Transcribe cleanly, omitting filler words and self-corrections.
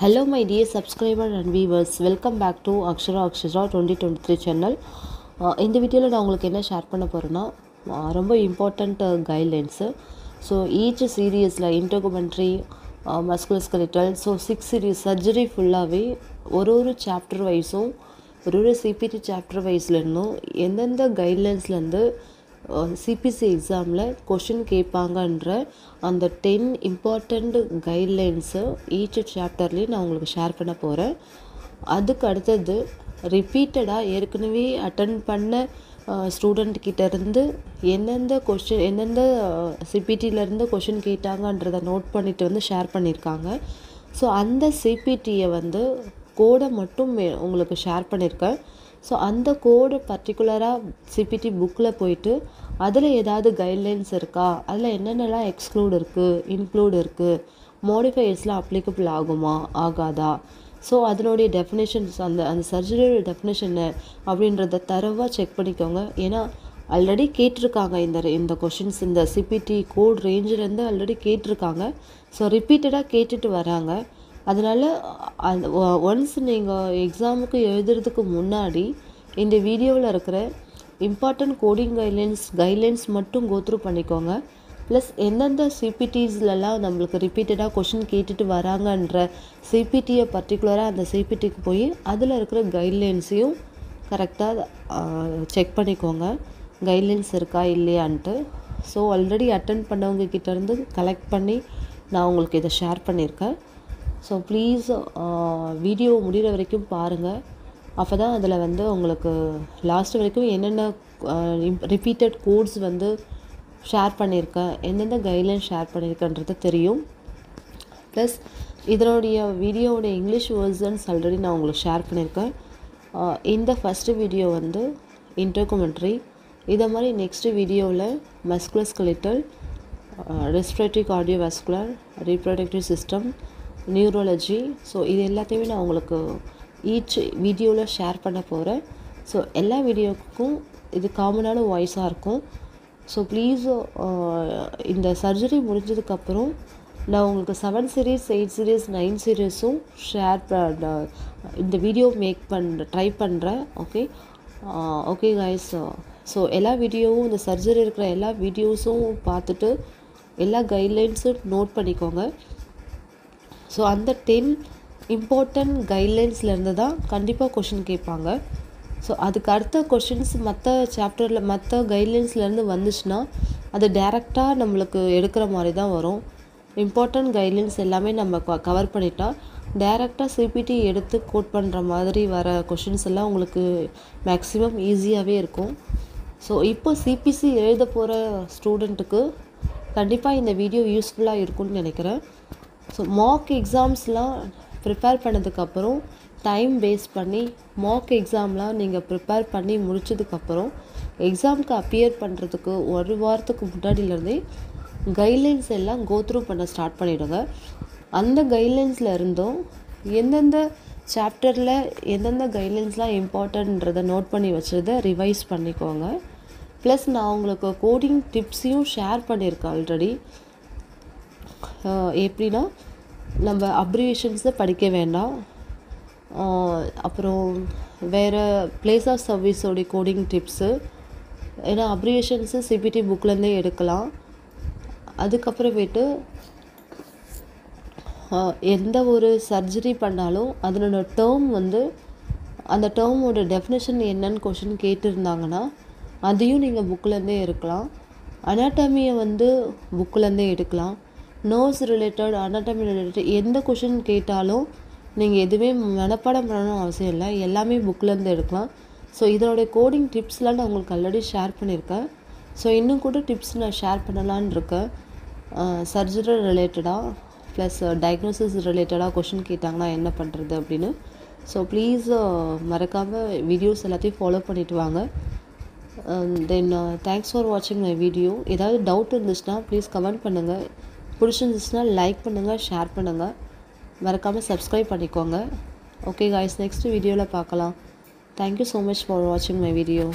Hello my dear subscriber and viewers, welcome back to Akshara 2023 channel. இந்த வீடியோவில் நான் உங்களுக்கு என்ன ஷேர் பண்ண போகிறேன்னா ரொம்ப இம்பார்ட்டண்ட் கைட்லைன்ஸு. ஸோ ஈச் சீரியஸில் integumentary, musculoskeletal, so 6 series surgery ஃபுல்லாகவே ஒரு சாப்டர் வைஸும் ஒரு சிபிடி சாப்டர் வைஸ்லேருந்தும் எந்தெந்த கைட்லைன்ஸ்லேருந்து சிபிசி எக்ஸாமில் கொஷின் கேட்பாங்கன்ற அந்த 10 இம்பார்ட்டண்ட் கைட்லைன்ஸு ஈச் சாப்டர்லேயும் நான் உங்களுக்கு ஷேர் பண்ண போகிறேன். அதுக்கு அடுத்தது ரிப்பீட்டடாக ஏற்கனவே அட்டன் பண்ண ஸ்டூடெண்ட்கிட்டேருந்து எந்தெந்த சிபிடியிலேருந்து கொஷின் கேட்டாங்கன்றதை நோட் பண்ணிவிட்டு வந்து ஷேர் பண்ணியிருக்காங்க. ஸோ அந்த சிபிடியை வந்து கோடை மட்டும் உங்களுக்கு ஷேர் பண்ணியிருக்கேன். ஸோ அந்த கோடு பர்டிகுலராக சிபிடி புக்கில் போயிட்டு அதில் ஏதாவது கைட்லைன்ஸ் இருக்கா, அதில் என்னென்னலாம் எக்ஸ்க்ளூட் இருக்குது, இன்க்ளூட் இருக்குது, மாடிஃபையர்ஸ்லாம் அப்ளிகபிள் ஆகுமா ஆகாதா, ஸோ அதனுடைய டெஃபினேஷன்ஸ் அந்த சர்ஜரியோட டெஃபினேஷன் அப்படின்றத தரவாக செக் பண்ணிக்கோங்க. ஏன்னா ஆல்ரெடி கேட்டிருக்காங்க இந்த கொஷின்ஸ், இந்த சிபிடி கோட் ரேஞ்சிலேருந்து ஆல்ரெடி கேட்டிருக்காங்க. ஸோ ரிப்பீட்டடாக கேட்டுட்டு வராங்க. அதனால் ஒன்ஸ் நீங்கள் எக்ஸாமுக்கு எழுதுறதுக்கு முன்னாடி இந்த வீடியோவில் இருக்கிற இம்பார்ட்டண்ட் கோடிங் கைட்லைன்ஸ் மட்டும் கோத்ரூ பண்ணிக்கோங்க. ப்ளஸ் எந்தெந்த சிபிடிஸ்லலாம் நம்மளுக்கு ரிப்பீட்டடாக கொஷின் கேட்டுட்டு வராங்கன்ற சிபிடியை பர்டிகுலராக அந்த சிபிடிக்கு போய் அதில் இருக்கிற கைட்லைன்ஸையும் கரெக்டாக செக் பண்ணிக்கோங்க, கைட்லைன்ஸ் இருக்கா இல்லையான்ட்டு. ஸோ ஆல்ரெடி அட்டன் பண்ணவங்க கிட்டேருந்து கலெக்ட் பண்ணி நான் உங்களுக்கு இதை ஷேர் பண்ணியிருக்கேன். ஸோ ப்ளீஸ் வீடியோ முடிகிற வரைக்கும் பாருங்கள். அப்போ தான் அதில் வந்து உங்களுக்கு லாஸ்ட் வரைக்கும் என்னென்ன ரிப்பீட்டட் கோட்ஸ் வந்து ஷேர் பண்ணியிருக்கேன், எந்தெந்த கைட்லைன் ஷேர் பண்ணியிருக்கேன்றது தெரியும். ப்ளஸ் இதனுடைய வீடியோவோட இங்கிலீஷ் வேர்ஷன்ஸ் ஆல்ரெடி நான் உங்களுக்கு ஷேர் பண்ணியிருக்கேன். இந்த ஃபஸ்ட்டு வீடியோ வந்து integumentary. இதை மாதிரி நெக்ஸ்ட்டு வீடியோவில் musculoskeletal, respiratory cardiovascular, reproductive system, neurology, so இது எல்லாத்தையுமே நான் உங்களுக்கு ஈச் வீடியோவில் ஷேர் பண்ண போகிறேன். ஸோ எல்லா வீடியோவுக்கும் இது காமனான வாய்ஸாக இருக்கும். ஸோ ப்ளீஸ் இந்த சர்ஜரி முடிஞ்சதுக்கப்புறம் நான் உங்களுக்கு 7 சீரீஸ், 8 சீரீஸ், 9 சீரீஸும் இந்த வீடியோ ட்ரை பண்ணுறேன். Okay guys. ஸோ எல்லா வீடியோவும் இந்த சர்ஜரி இருக்கிற எல்லா வீடியோஸும் பார்த்துட்டு எல்லா கைட்லைன்ஸும் நோட் பண்ணிக்கோங்க. ஸோ அந்த 10 இம்பார்ட்டண்ட் கைட்லைன்ஸ்லேருந்து தான் கண்டிப்பாக கொஷின் கேட்பாங்க. ஸோ அதுக்கு அடுத்த கொஷின்ஸ் மற்ற கைட்லைன்ஸ்லேருந்து வந்துச்சுன்னா அது டைரெக்டாக நம்மளுக்கு எடுக்கிற மாதிரி தான் வரும். இம்பார்ட்டண்ட் கைட்லைன்ஸ் எல்லாமே நம்ம கவர் பண்ணிட்டா டைரெக்டாக சிபிடி எடுத்து கோட் பண்ணுற மாதிரி வர கொஷின்ஸ் எல்லாம் உங்களுக்கு மேக்ஸிமம் ஈஸியாகவே இருக்கும். ஸோ இப்போ சிபிசி எழுத போகிற ஸ்டூடெண்ட்டுக்கு கண்டிப்பாக இந்த வீடியோ யூஸ்ஃபுல்லாக இருக்கும்னு நினைக்கிறேன். ஸோ மாக் எக்ஸாம்ஸ்லாம் ப்ரிப்பேர் பண்ணதுக்கப்புறம் டைம் வேஸ்ட் பண்ணி மாக் எக்ஸாம்லாம் நீங்கள் ப்ரிப்பேர் பண்ணி முடிச்சதுக்கப்புறம் எக்ஸாமுக்கு அப்பியர் பண்ணுறதுக்கு ஒரு வாரத்துக்கு முன்னாடியிலேருந்தே கைட்லைன்ஸ் எல்லாம் கோத்ரூ பண்ண ஸ்டார்ட் பண்ணிவிடுங்க. அந்த கைட்லைன்ஸில் இருந்தும் எந்தெந்த சாப்டரில் எந்தெந்த கைட்லைன்ஸ்லாம் இம்பார்ட்டன்றதை நோட் பண்ணி வச்சுருதை ரிவைஸ் பண்ணிக்கோங்க. ப்ளஸ் நான் உங்களுக்கு கோடிங் டிப்ஸையும் ஷேர் பண்ணியிருக்கேன் ஆல்ரெடி. எப்படின்னா நம்ம அப்ரிவேஷன்ஸை படிக்க வேண்டாம், அப்புறம் வேறு பிளேஸ் ஆஃப் சர்வீஸோடைய கோடிங் டிப்ஸு, ஏன்னா அப்ரிவேஷன்ஸு சிபிடி புக்லேருந்தே எடுக்கலாம். அதுக்கப்புறமேட்டு எந்த ஒரு சர்ஜரி பண்ணாலும் அதனோட டேர்ம் வந்து அந்த டேர்மோட டெஃபினேஷன் என்னன்னு கொஷின் கேட்டிருந்தாங்கன்னா அதையும் நீங்கள் புக்கிலேருந்தே எடுக்கலாம். அனாட்டமியை வந்து புக்கிலேருந்தே எடுக்கலாம். நர்வ்ஸ் ரிலேட்டட், அனாட்டமி ரிலேட்டட் எந்த கொஷின் கேட்டாலும் நீங்கள் எதுவுமே மனப்பாடம் பண்ணணும் அவசியம் இல்லை, எல்லாமே புக்கிலேருந்து எடுக்கலாம். ஸோ இதனுடைய கோடிங் டிப்ஸ்லாம் நான் உங்களுக்கு ஆல்ரெடி ஷேர் பண்ணியிருக்கேன். ஸோ இன்னும் கூட டிப்ஸ் நான் ஷேர் பண்ணலான்னு இருக்கேன். சர்ஜரி ரிலேட்டடாக ப்ளஸ் டயக்னோசிஸ் ரிலேட்டடாக கொஷின் கேட்டாங்கன்னா என்ன பண்ணுறது அப்படின்னு. ஸோ ப்ளீஸ் மறக்காமல் வீடியோஸ் எல்லாத்தையும் ஃபாலோ பண்ணிவிட்டு வாங்க. தென் தேங்க்ஸ் ஃபார் வாட்சிங் மை வீடியோ. ஏதாவது டவுட் இருந்துச்சுன்னா ப்ளீஸ் கமெண்ட் பண்ணுங்கள். பிடிச்சிருந்துச்சுன்னா லைக் பண்ணுங்கள், ஷேர் பண்ணுங்கள், மறக்காமல் சப்ஸ்கிரைப் பண்ணிக்கோங்க. ஓகே காய்ஸ், நெக்ஸ்ட் வீடியோவில் பார்க்கலாம். தேங்க்யூ ஸோ மச் ஃபார் வாட்சிங் மை வீடியோ.